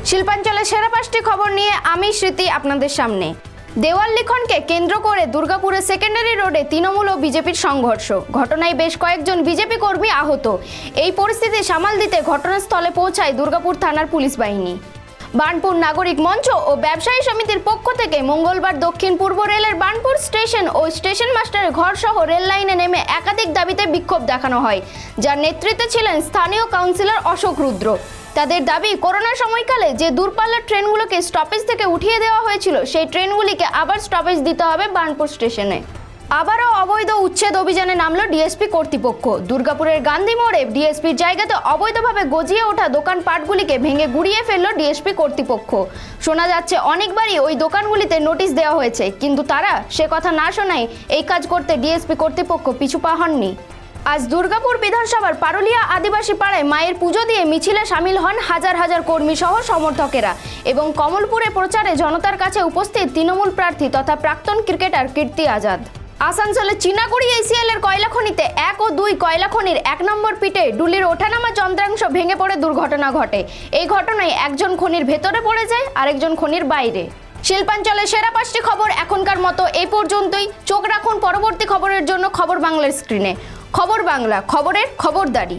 শিল্পাঞ্চলের সেরা 5টি খবর নিয়ে আমি স্মৃতি আপনাদের সামনে। দেওয়াল লিখনকে কেন্দ্র করে দুর্গাপুরের সেকেন্ডারি রোডে তৃণমূল ও বিজেপির সংঘর্ষ। ঘটনায় বেশ কয়েকজন বিজেপি কর্মী আহত। এই পরিস্থিতি সামাল দিতে ঘটনাস্থলে পৌঁছায় দুর্গাপুর থানার পুলিশ বাহিনী। বার্নপুর নাগরিক মঞ্চ ও ব্যবসায়ী সমিতির পক্ষ থেকে মঙ্গলবার দক্ষিণ পূর্ব রেলের বার্নপুর স্টেশন ও স্টেশন মাস্টারের ঘর সহ রেল লাইনে নেমে একাধিক দাবিতে বিক্ষোভ দেখানো হয়, যার নেতৃত্বে ছিলেন স্থানীয় কাউন্সিলর অশোক রুদ্র। তাদের দাবি, করোনার সময়কালে যে দূরপাল্লার ট্রেনগুলোকে স্টপেজ থেকে উঠিয়ে দেওয়া হয়েছিল, সেই ট্রেনগুলিকে আবার স্টপেজ দিতে হবে বার্নপুর স্টেশনে। আবারও অবৈধ উচ্ছেদ অভিযানে নামল ডিএসপি কর্তৃপক্ষ। দুর্গাপুরের গান্ধী মোড়ে ডিএসপির জায়গাতে অবৈধভাবে গজিয়ে ওঠা দোকানপাটগুলিকে ভেঙে গুড়িয়ে ফেলল ডিএসপি কর্তৃপক্ষ। শোনা যাচ্ছে অনেকবারই ওই দোকানগুলিতে নোটিশ দেওয়া হয়েছে, কিন্তু তারা সে কথা না শোনায় এই কাজ করতে ডিএসপি কর্তৃপক্ষ পিছু পা হননি। আজ দুর্গাপুর বিধানসভার পারুলিয়া আদিবাসী পাড়ায় মায়ের পুজো দিয়ে মিছিলে সামিল হন হাজার হাজার কর্মী সহ সমর্থকেরা এবং কমলপুরে প্রচারে জনতার কাছে উপস্থিত তৃণমূল প্রার্থী তথা প্রাক্তন ক্রিকেটার কীর্তি আজাদ। আসানসোলের চিনাগুড়ি এসিএল এর কয়লা খনিতে 1 ও 2 কয়লা খনির 1 নম্বর পিটে ডুলির ওঠানামা যন্ত্রাংশ ভেঙে পড়ে দুর্ঘটনা ঘটে। এই ঘটনায় একজন খনির ভেতরে পড়ে যায়, আরেকজন খনির বাইরে। শিল্পাঞ্চলের সেরা 5টি খবর এখনকার মতো এই পর্যন্তই। চোখ রাখুন পরবর্তী খবরের জন্য খবর বাংলার স্ক্রিনে। খবর বাংলা, খবরের খবরদারি।